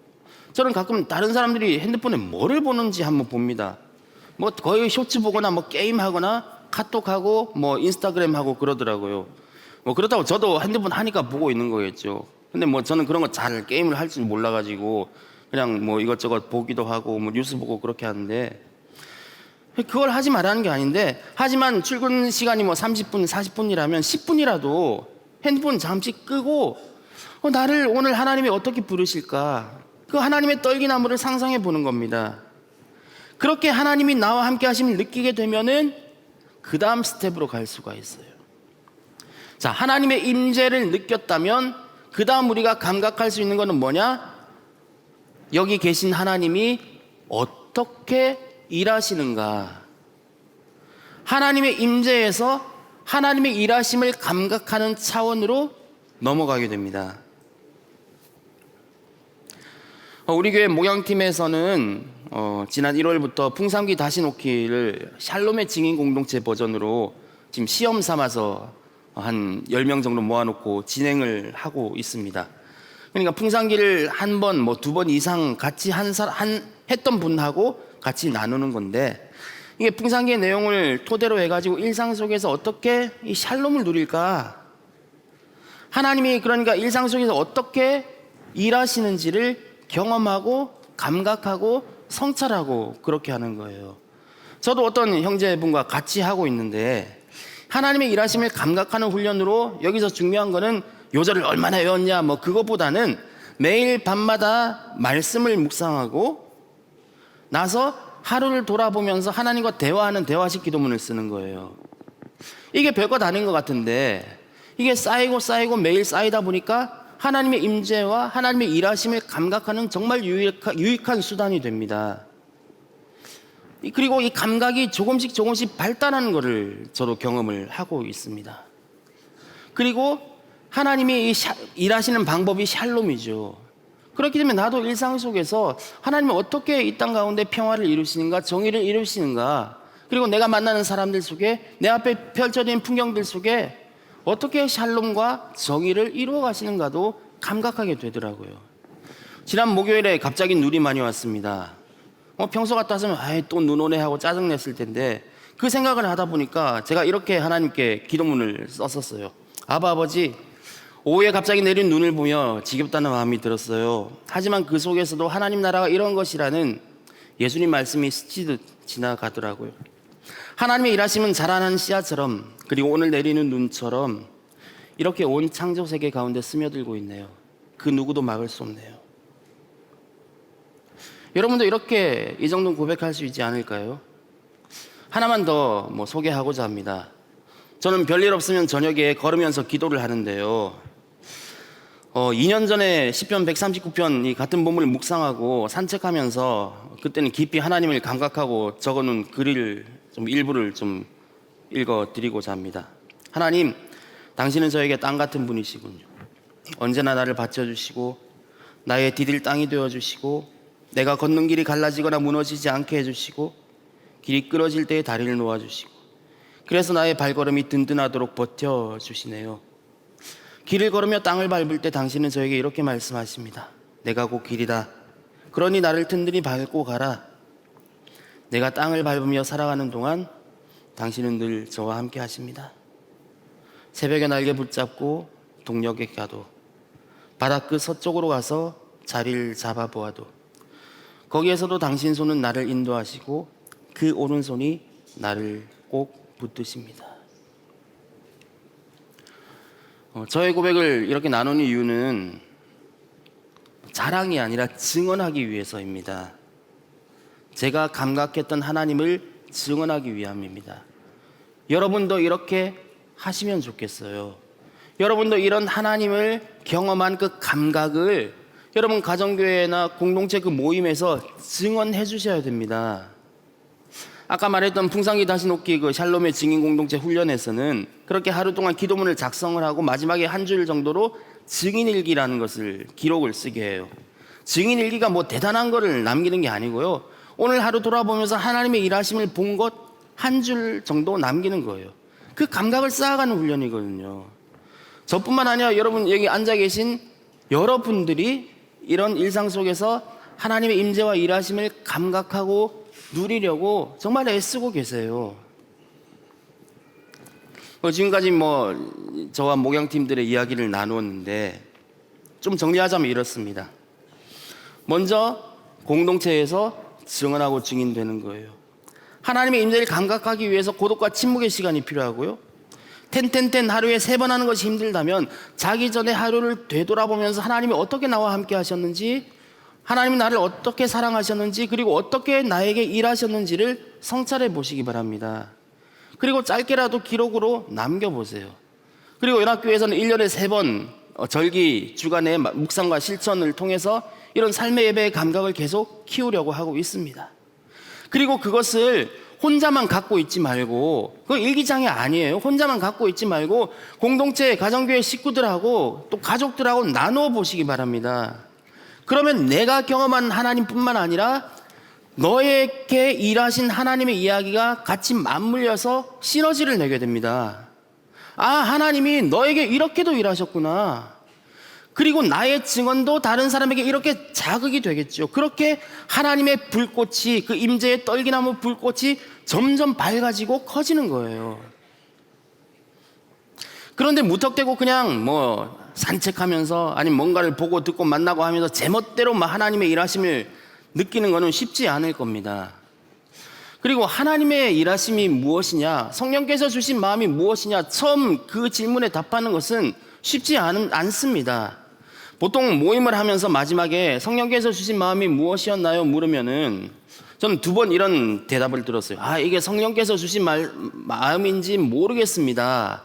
A: 저는 가끔 다른 사람들이 핸드폰에 뭐를 보는지 한번 봅니다. 뭐 거의 쇼츠 보거나 뭐 게임하거나 카톡하고 뭐 인스타그램 하고 그러더라고요. 뭐 그렇다고 저도 핸드폰 하니까 보고 있는 거겠죠. 근데 뭐 저는 그런 거 잘 게임을 할 줄 몰라가지고 그냥 뭐 이것저것 보기도 하고 뭐 뉴스 보고 그렇게 하는데, 그걸 하지 말라는 게 아닌데, 하지만 출근 시간이 뭐 30분 40분이라면 10분이라도 핸드폰 잠시 끄고 나를 오늘 하나님이 어떻게 부르실까, 그 하나님의 떨기나무를 상상해 보는 겁니다. 그렇게 하나님이 나와 함께 하심을 느끼게 되면은 그 다음 스텝으로 갈 수가 있어요. 자, 하나님의 임재를 느꼈다면 그 다음 우리가 감각할 수 있는 것은 뭐냐? 여기 계신 하나님이 어떻게 일하시는가. 하나님의 임재에서 하나님의 일하심을 감각하는 차원으로 넘어가게 됩니다. 우리 교회 목양팀에서는 지난 1월부터 풍산기 다시 놓기를 샬롬의 증인 공동체 버전으로 지금 시험 삼아서 한 10명 정도 모아놓고 진행을 하고 있습니다. 그러니까 풍산기를 한 번, 뭐 2번 이상 같이 했던 분하고 같이 나누는 건데, 이게 풍산기의 내용을 토대로 해가지고 일상 속에서 어떻게 이 샬롬을 누릴까, 하나님이 그러니까 일상 속에서 어떻게 일하시는지를 경험하고 감각하고 성찰하고 그렇게 하는 거예요. 저도 어떤 형제분과 같이 하고 있는데, 하나님의 일하심을 감각하는 훈련으로 여기서 중요한 거는 요절을 얼마나 외웠냐 뭐 그것보다는 매일 밤마다 말씀을 묵상하고 나서 하루를 돌아보면서 하나님과 대화하는 대화식 기도문을 쓰는 거예요. 이게 별것 아닌 것 같은데, 이게 쌓이고 매일 쌓이다 보니까 하나님의 임재와 하나님의 일하심을 감각하는 정말 유익한 수단이 됩니다. 그리고 이 감각이 조금씩 발달하는 것을 저도 경험을 하고 있습니다. 그리고 하나님이 일하시는 방법이 샬롬이죠. 그렇기 때문에 나도 일상 속에서 하나님은 어떻게 이 땅 가운데 평화를 이루시는가, 정의를 이루시는가, 그리고 내가 만나는 사람들 속에, 내 앞에 펼쳐진 풍경들 속에 어떻게 샬롬과 정의를 이루어 가시는가도 감각하게 되더라고요. 지난 목요일에 갑자기 눈이 많이 왔습니다. 평소 같았으면 또 눈 오네 하고 짜증냈을 텐데, 그 생각을 하다 보니까 제가 이렇게 하나님께 기도문을 썼었어요. 아버지, 오후에 갑자기 내린 눈을 보며 지겹다는 마음이 들었어요. 하지만 그 속에서도 하나님 나라가 이런 것이라는 예수님 말씀이 스치듯 지나가더라고요. 하나님의 일하심은 자라나는 씨앗처럼, 그리고 오늘 내리는 눈처럼 이렇게 온 창조 세계 가운데 스며들고 있네요. 그 누구도 막을 수 없네요. 여러분도 이렇게 이 정도는 고백할 수 있지 않을까요? 하나만 더 소개하고자 합니다. 저는 별일 없으면 저녁에 걸으면서 기도를 하는데요. 2년 전에 시편 139편 이 같은 본문을 묵상하고 산책하면서 그때는 깊이 하나님을 감각하고 적어놓은 글을 일부를 읽어드리고자 합니다. 하나님, 당신은 저에게 땅 같은 분이시군요. 언제나 나를 받쳐주시고 나의 디딜 땅이 되어주시고 내가 걷는 길이 갈라지거나 무너지지 않게 해주시고 길이 끊어질 때에 다리를 놓아주시고 그래서 나의 발걸음이 든든하도록 버텨주시네요. 길을 걸으며 땅을 밟을 때 당신은 저에게 이렇게 말씀하십니다. 내가 곧 길이다. 그러니 나를 든든히 밟고 가라. 내가 땅을 밟으며 살아가는 동안 당신은 늘 저와 함께 하십니다. 새벽에 날개 붙잡고 동력에 가도 바닷끝 서쪽으로 가서 자리를 잡아보아도 거기에서도 당신 손은 나를 인도하시고 그 오른손이 나를 꼭 붙드십니다. 저의 고백을 이렇게 나누는 이유는 자랑이 아니라 증언하기 위해서입니다. 제가 감각했던 하나님을 증언하기 위함입니다. 여러분도 이렇게 하시면 좋겠어요. 여러분도 이런 하나님을 경험한 그 감각을 여러분 가정교회나 공동체 그 모임에서 증언해 주셔야 됩니다. 아까 말했던 풍산기 다시 놓기 그 샬롬의 증인 공동체 훈련에서는 그렇게 하루 동안 기도문을 작성을 하고 마지막에 한 줄 정도로 증인일기라는 것을 기록을 쓰게 해요. 증인일기가 대단한 거를 남기는 게 아니고요. 오늘 하루 돌아보면서 하나님의 일하심을 본 것 한 줄 정도 남기는 거예요. 그 감각을 쌓아가는 훈련이거든요. 저뿐만 아니라 여러분 여기 앉아 계신 여러분들이 이런 일상 속에서 하나님의 임재와 일하심을 감각하고 누리려고 정말 애쓰고 계세요. 지금까지 저와 목양팀들의 이야기를 나누었는데 좀 정리하자면 이렇습니다. 먼저 공동체에서 증언하고 증인되는 거예요. 하나님의 임재를 감각하기 위해서 고독과 침묵의 시간이 필요하고요. 하루에 3번 하는 것이 힘들다면 자기 전에 하루를 되돌아보면서 하나님이 어떻게 나와 함께 하셨는지, 하나님이 나를 어떻게 사랑하셨는지, 그리고 어떻게 나에게 일하셨는지를 성찰해 보시기 바랍니다. 그리고 짧게라도 기록으로 남겨보세요. 그리고 연합교회에서는 1년에 3번 절기 주간의 묵상과 실천을 통해서 이런 삶의 예배의 감각을 계속 키우려고 하고 있습니다. 그리고 그것을 혼자만 갖고 있지 말고, 그건 일기장이 아니에요. 혼자만 갖고 있지 말고 공동체, 가정교회 식구들하고 또 가족들하고 나누어 보시기 바랍니다. 그러면 내가 경험한 하나님뿐만 아니라 너에게 일하신 하나님의 이야기가 같이 맞물려서 시너지를 내게 됩니다. 아, 하나님이 너에게 이렇게도 일하셨구나. 그리고 나의 증언도 다른 사람에게 이렇게 자극이 되겠죠. 그렇게 하나님의 불꽃이, 그 임재의 떨기나무 불꽃이 점점 밝아지고 커지는 거예요. 그런데 무턱대고 그냥 산책하면서 아니면 뭔가를 보고 듣고 만나고 하면서 제멋대로 하나님의 일하심을 느끼는 것은 쉽지 않을 겁니다. 그리고 하나님의 일하심이 무엇이냐, 성령께서 주신 마음이 무엇이냐, 처음 그 질문에 답하는 것은 쉽지 않습니다. 보통 모임을 하면서 마지막에 성령께서 주신 마음이 무엇이었나요? 물으면은 저는 2번 이런 대답을 들었어요. 이게 성령께서 주신 마음인지 모르겠습니다.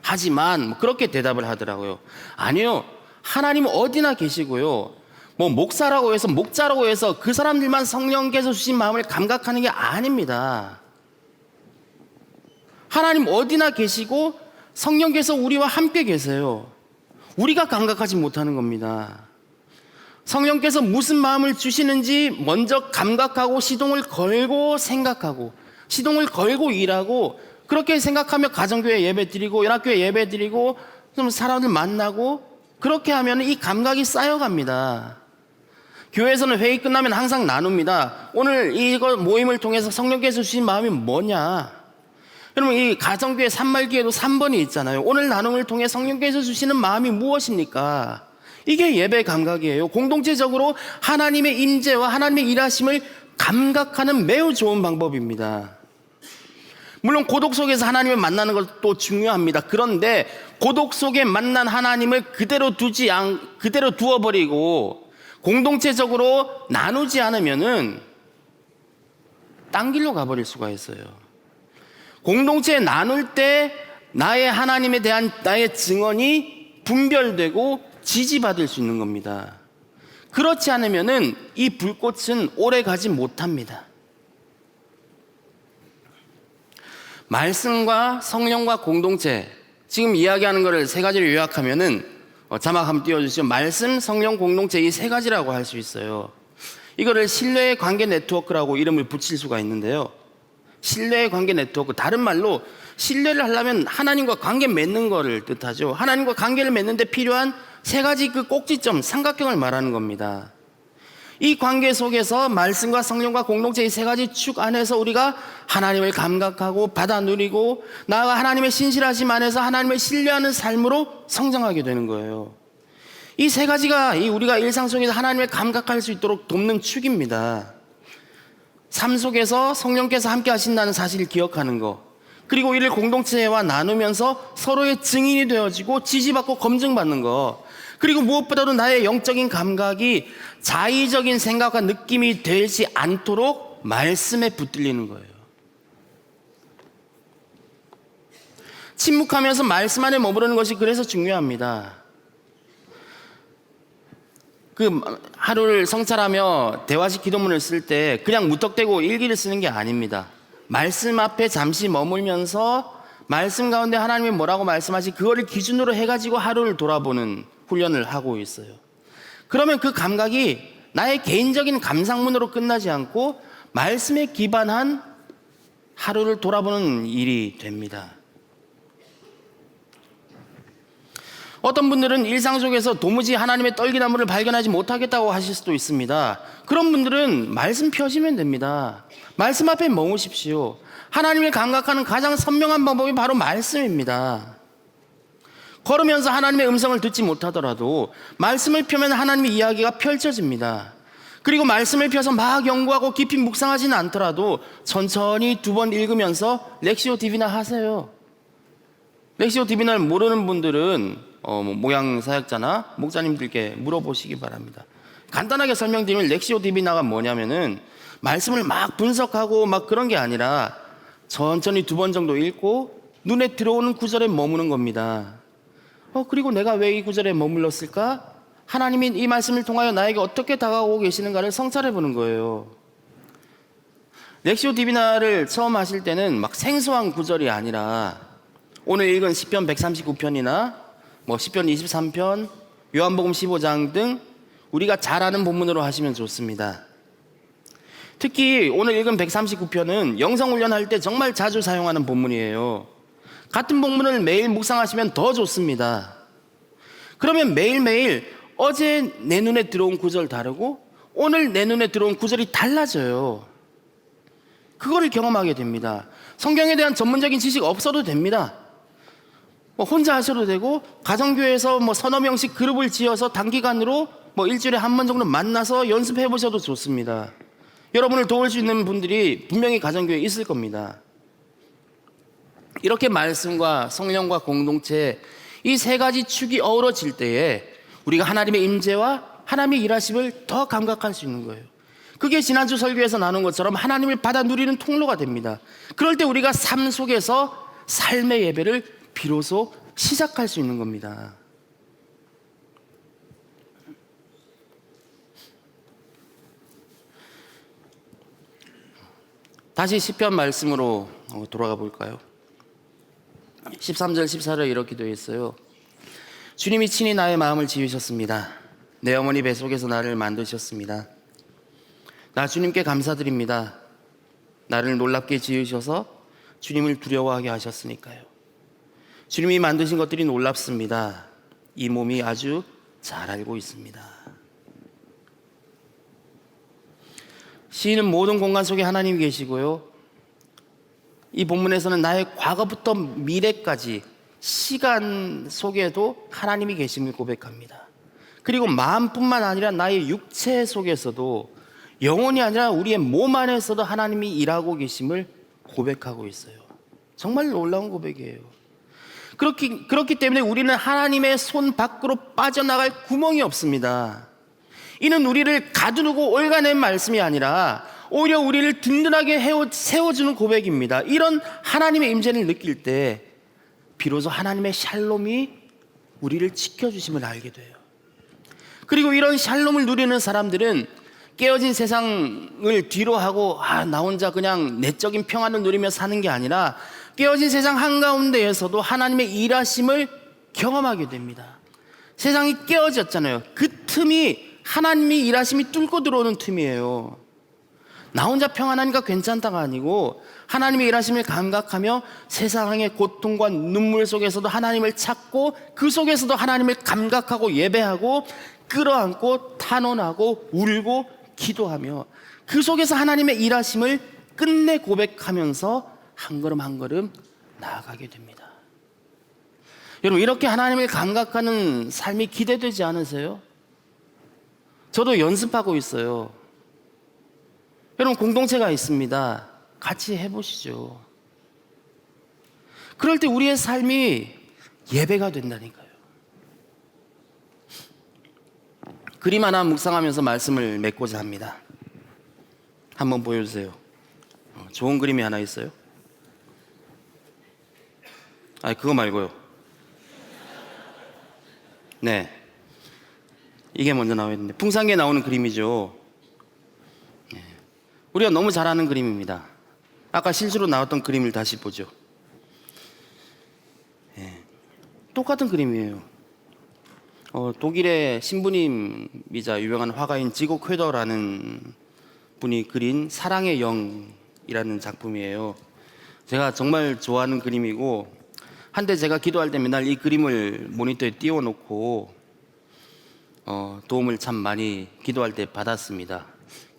A: 하지만 그렇게 대답을 하더라고요. 아니요, 하나님은 어디나 계시고요. 목사라고 해서, 목자라고 해서 그 사람들만 성령께서 주신 마음을 감각하는 게 아닙니다. 하나님 어디나 계시고 성령께서 우리와 함께 계세요. 우리가 감각하지 못하는 겁니다. 성령께서 무슨 마음을 주시는지 먼저 감각하고 시동을 걸고 생각하고 시동을 걸고 일하고, 그렇게 생각하며 가정교회 예배 드리고 연합교회 예배 드리고 좀 사람들 만나고, 그렇게 하면 이 감각이 쌓여갑니다. 교회에서는 회의 끝나면 항상 나눕니다. 오늘 이거 모임을 통해서 성령께서 주신 마음이 뭐냐. 여러분, 이 가정교회 산말기에도 3번이 있잖아요. 오늘 나눔을 통해 성령께서 주시는 마음이 무엇입니까? 이게 예배 감각이에요. 공동체적으로 하나님의 임재와 하나님의 일하심을 감각하는 매우 좋은 방법입니다. 물론 고독 속에서 하나님을 만나는 것도 중요합니다. 그런데 고독 속에 만난 하나님을 그대로 두어버리고 공동체적으로 나누지 않으면은 딴 길로 가버릴 수가 있어요. 공동체에 나눌 때 나의 하나님에 대한 나의 증언이 분별되고 지지받을 수 있는 겁니다. 그렇지 않으면은 이 불꽃은 오래 가지 못합니다. 말씀과 성령과 공동체, 지금 이야기하는 것을 3가지를 요약하면은 자막 한번 띄워주시죠. 말씀, 성령, 공동체, 이 3가지라고 할 수 있어요. 이거를 신뢰의 관계 네트워크라고 이름을 붙일 수가 있는데요. 신뢰의 관계 네트워크, 다른 말로 신뢰를 하려면 하나님과 관계 맺는 거를 뜻하죠. 하나님과 관계를 맺는데 필요한 3가지 그 꼭지점, 삼각형을 말하는 겁니다. 이 관계 속에서 말씀과 성령과 공동체 이 3가지 축 안에서 우리가 하나님을 감각하고 받아 누리고 나아가 하나님의 신실하심 안에서 하나님을 신뢰하는 삶으로 성장하게 되는 거예요. 이 3가지가 우리가 일상 속에서 하나님을 감각할 수 있도록 돕는 축입니다. 삶 속에서 성령께서 함께 하신다는 사실을 기억하는 것, 그리고 이를 공동체와 나누면서 서로의 증인이 되어지고 지지받고 검증받는 것, 그리고 무엇보다도 나의 영적인 감각이 자의적인 생각과 느낌이 되지 않도록 말씀에 붙들리는 거예요. 침묵하면서 말씀 안에 머무르는 것이 그래서 중요합니다. 하루를 성찰하며 대화식 기도문을 쓸 때 그냥 무턱대고 일기를 쓰는 게 아닙니다. 말씀 앞에 잠시 머물면서 말씀 가운데 하나님이 뭐라고 말씀하시, 그거를 기준으로 해가지고 하루를 돌아보는 훈련을 하고 있어요. 그러면 그 감각이 나의 개인적인 감상문으로 끝나지 않고 말씀에 기반한 하루를 돌아보는 일이 됩니다. 어떤 분들은 일상 속에서 도무지 하나님의 떨기나무를 발견하지 못하겠다고 하실 수도 있습니다. 그런 분들은 말씀 펴시면 됩니다. 말씀 앞에 머무십시오. 하나님을 감각하는 가장 선명한 방법이 바로 말씀입니다. 걸으면서 하나님의 음성을 듣지 못하더라도 말씀을 펴면 하나님의 이야기가 펼쳐집니다. 그리고 말씀을 펴서 막 연구하고 깊이 묵상하지는 않더라도 천천히 2번 읽으면서 렉시오 디비나 하세요. 렉시오 디비나를 모르는 분들은 모양 사역자나 목사님들께 물어보시기 바랍니다. 간단하게 설명드리면 렉시오 디비나가 뭐냐면은 말씀을 막 분석하고 막 그런 게 아니라 천천히 2번 정도 읽고 눈에 들어오는 구절에 머무는 겁니다. 그리고 내가 왜 이 구절에 머물렀을까? 하나님이 이 말씀을 통하여 나에게 어떻게 다가오고 계시는가를 성찰해 보는 거예요. 렉시오 디비나를 처음 하실 때는 막 생소한 구절이 아니라 오늘 읽은 시편 139편이나 시편 23편, 요한복음 15장 등 우리가 잘 아는 본문으로 하시면 좋습니다. 특히 오늘 읽은 139편은 영성훈련할 때 정말 자주 사용하는 본문이에요. 같은 본문을 매일 묵상하시면 더 좋습니다. 그러면 매일매일 어제 내 눈에 들어온 구절 다르고 오늘 내 눈에 들어온 구절이 달라져요. 그거를 경험하게 됩니다. 성경에 대한 전문적인 지식 없어도 됩니다. 혼자 하셔도 되고 가정교회에서 서너 명씩 그룹을 지어서 단기간으로 일주일에 한 번 정도 만나서 연습해 보셔도 좋습니다. 여러분을 도울 수 있는 분들이 분명히 가정교회에 있을 겁니다. 이렇게 말씀과 성령과 공동체 이 세 가지 축이 어우러질 때에 우리가 하나님의 임재와 하나님의 일하심을 더 감각할 수 있는 거예요. 그게 지난주 설교에서 나눈 것처럼 하나님을 받아 누리는 통로가 됩니다. 그럴 때 우리가 삶 속에서 삶의 예배를 비로소 시작할 수 있는 겁니다. 다시 시편 말씀으로 돌아가 볼까요? 13절 14절 이렇게 되어 있어요. 주님이 친히 나의 마음을 지으셨습니다. 내 어머니 뱃속에서 나를 만드셨습니다. 나 주님께 감사드립니다. 나를 놀랍게 지으셔서 주님을 두려워하게 하셨으니까요. 주님이 만드신 것들이 놀랍습니다. 이 몸이 아주 잘 알고 있습니다. 시인은 모든 공간 속에 하나님이 계시고요. 이 본문에서는 나의 과거부터 미래까지 시간 속에도 하나님이 계심을 고백합니다. 그리고 마음뿐만 아니라 나의 육체 속에서도 영혼이 아니라 우리의 몸 안에서도 하나님이 일하고 계심을 고백하고 있어요. 정말 놀라운 고백이에요. 그렇기 때문에 우리는 하나님의 손 밖으로 빠져나갈 구멍이 없습니다. 이는 우리를 가두고 올가낸 말씀이 아니라 오히려 우리를 든든하게 세워주는 고백입니다. 이런 하나님의 임재를 느낄 때 비로소 하나님의 샬롬이 우리를 지켜주심을 알게 돼요. 그리고 이런 샬롬을 누리는 사람들은 깨어진 세상을 뒤로 하고 나 혼자 그냥 내적인 평안을 누리며 사는 게 아니라 깨어진 세상 한가운데에서도 하나님의 일하심을 경험하게 됩니다. 세상이 깨어졌잖아요. 그 틈이 하나님의 일하심이 뚫고 들어오는 틈이에요. 나 혼자 평안하니까 괜찮다가 아니고 하나님의 일하심을 감각하며 세상의 고통과 눈물 속에서도 하나님을 찾고 그 속에서도 하나님을 감각하고 예배하고 끌어안고 탄원하고 울고 기도하며 그 속에서 하나님의 일하심을 끝내 고백하면서 한 걸음 한 걸음 나아가게 됩니다. 여러분, 이렇게 하나님을 감각하는 삶이 기대되지 않으세요? 저도 연습하고 있어요. 여러분, 공동체가 있습니다. 같이 해보시죠. 그럴 때 우리의 삶이 예배가 된다니까요. 그림 하나 묵상하면서 말씀을 맺고자 합니다. 한번 보여주세요. 좋은 그림이 하나 있어요. 그거 말고요. 네, 이게 먼저 나와 있는데 풍산계에 나오는 그림이죠. 우리가 너무 잘 아는 그림입니다. 아까 실수로 나왔던 그림을 다시 보죠. 똑같은 그림이에요. 독일의 신부님이자 유명한 화가인 지곡 회더라는 분이 그린 사랑의 영이라는 작품이에요. 제가 정말 좋아하는 그림이고 한때 제가 기도할 때 맨날 이 그림을 모니터에 띄워놓고 도움을 참 많이 기도할 때 받았습니다.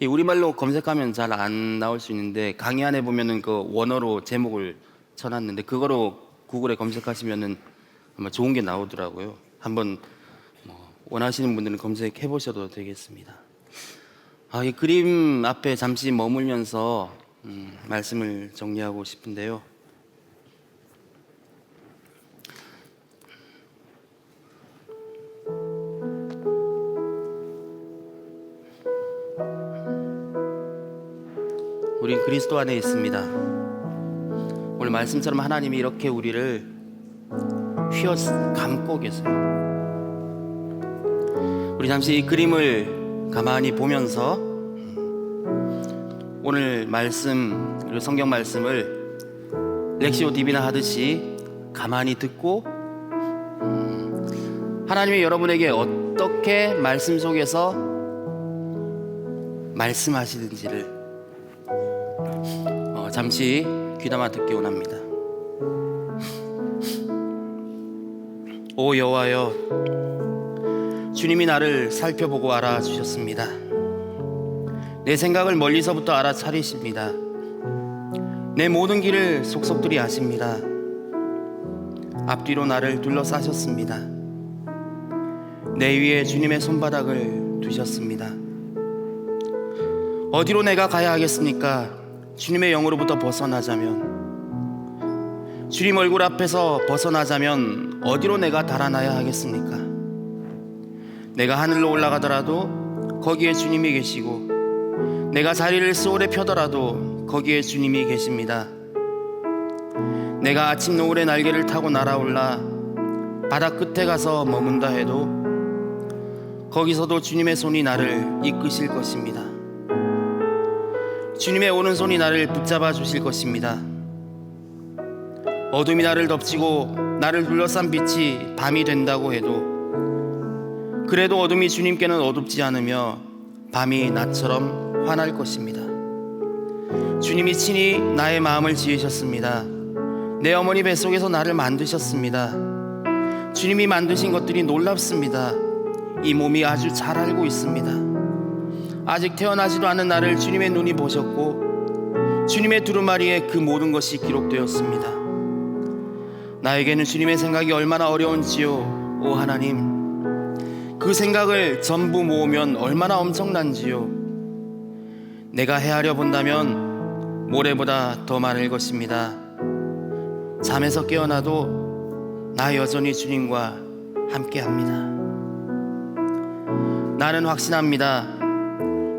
A: 이 우리말로 검색하면 잘 안 나올 수 있는데 강의 안에 보면은 그 원어로 제목을 쳐놨는데 그거로 구글에 검색하시면은 아마 좋은 게 나오더라고요. 한번 원하시는 분들은 검색해 보셔도 되겠습니다. 이 그림 앞에 잠시 머물면서 말씀을 정리하고 싶은데요. 우리 그리스도 안에 있습니다. 오늘 말씀처럼 하나님이 이렇게 우리를 휘어 감고 계세요. 우리 잠시 이 그림을 가만히 보면서 오늘 말씀 그리고 성경 말씀을 렉시오 디비나 하듯이 가만히 듣고 하나님이 여러분에게 어떻게 말씀 속에서 말씀하시는지를 잠시 귀담아 듣기 원합니다. 오 여호와여, 주님이 나를 살펴보고 알아주셨습니다. 내 생각을 멀리서부터 알아차리십니다. 내 모든 길을 속속들이 아십니다. 앞뒤로 나를 둘러싸셨습니다. 내 위에 주님의 손바닥을 두셨습니다. 어디로 내가 가야 하겠습니까? 주님의 영으로부터 벗어나자면, 주님 얼굴 앞에서 벗어나자면 어디로 내가 달아나야 하겠습니까? 내가 하늘로 올라가더라도 거기에 주님이 계시고, 내가 자리를 소홀히 펴더라도 거기에 주님이 계십니다. 내가 아침 노을의 날개를 타고 날아올라 바다 끝에 가서 머문다 해도 거기서도 주님의 손이 나를 이끄실 것입니다. 주님의 오른손이 나를 붙잡아 주실 것입니다. 어둠이 나를 덮치고 나를 둘러싼 빛이 밤이 된다고 해도 그래도 어둠이 주님께는 어둡지 않으며 밤이 낮처럼 환할 것입니다. 주님이 친히 나의 마음을 지으셨습니다. 내 어머니 뱃속에서 나를 만드셨습니다. 주님이 만드신 것들이 놀랍습니다. 이 몸이 아주 잘 알고 있습니다. 아직 태어나지도 않은 나를 주님의 눈이 보셨고 주님의 두루마리에 그 모든 것이 기록되었습니다. 나에게는 주님의 생각이 얼마나 어려운지요. 오 하나님, 그 생각을 전부 모으면 얼마나 엄청난지요. 내가 헤아려 본다면 모래보다 더 많을 것입니다. 잠에서 깨어나도 나 여전히 주님과 함께합니다. 나는 확신합니다.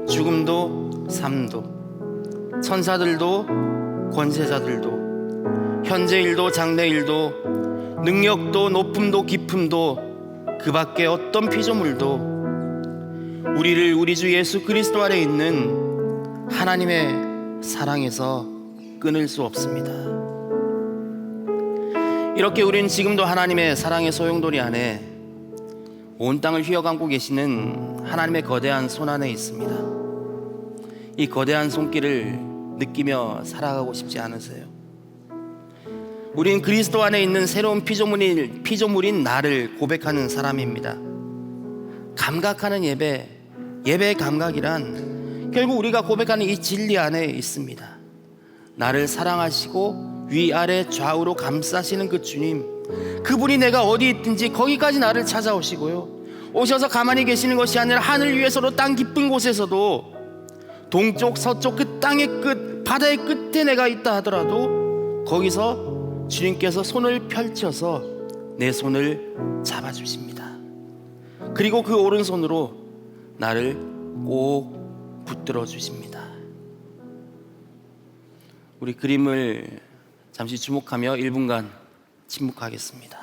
A: 죽음도 삶도 천사들도 권세자들도 현재일도 장래일도 능력도 높음도 깊음도 그 밖에 어떤 피조물도 우리를 우리 주 예수 그리스도 안에 있는 하나님의 사랑에서 끊을 수 없습니다. 이렇게 우리는 지금도 하나님의 사랑의 소용돌이 안에 온 땅을 휘어감고 계시는 하나님의 거대한 손 안에 있습니다. 이 거대한 손길을 느끼며 살아가고 싶지 않으세요? 우린 그리스도 안에 있는 새로운 피조물인 나를 고백하는 사람입니다. 감각하는 예배의 감각이란 결국 우리가 고백하는 이 진리 안에 있습니다. 나를 사랑하시고 위아래 좌우로 감싸시는 그 주님, 그분이 내가 어디 있든지 거기까지 나를 찾아오시고요, 오셔서 가만히 계시는 것이 아니라 하늘 위에서도 땅 깊은 곳에서도 동쪽 서쪽 그 땅의 끝 바다의 끝에 내가 있다 하더라도 거기서 주님께서 손을 펼쳐서 내 손을 잡아주십니다. 그리고 그 오른손으로 나를 꼭 붙들어 주십니다. 우리 그림을 잠시 주목하며 1분간 침묵하겠습니다.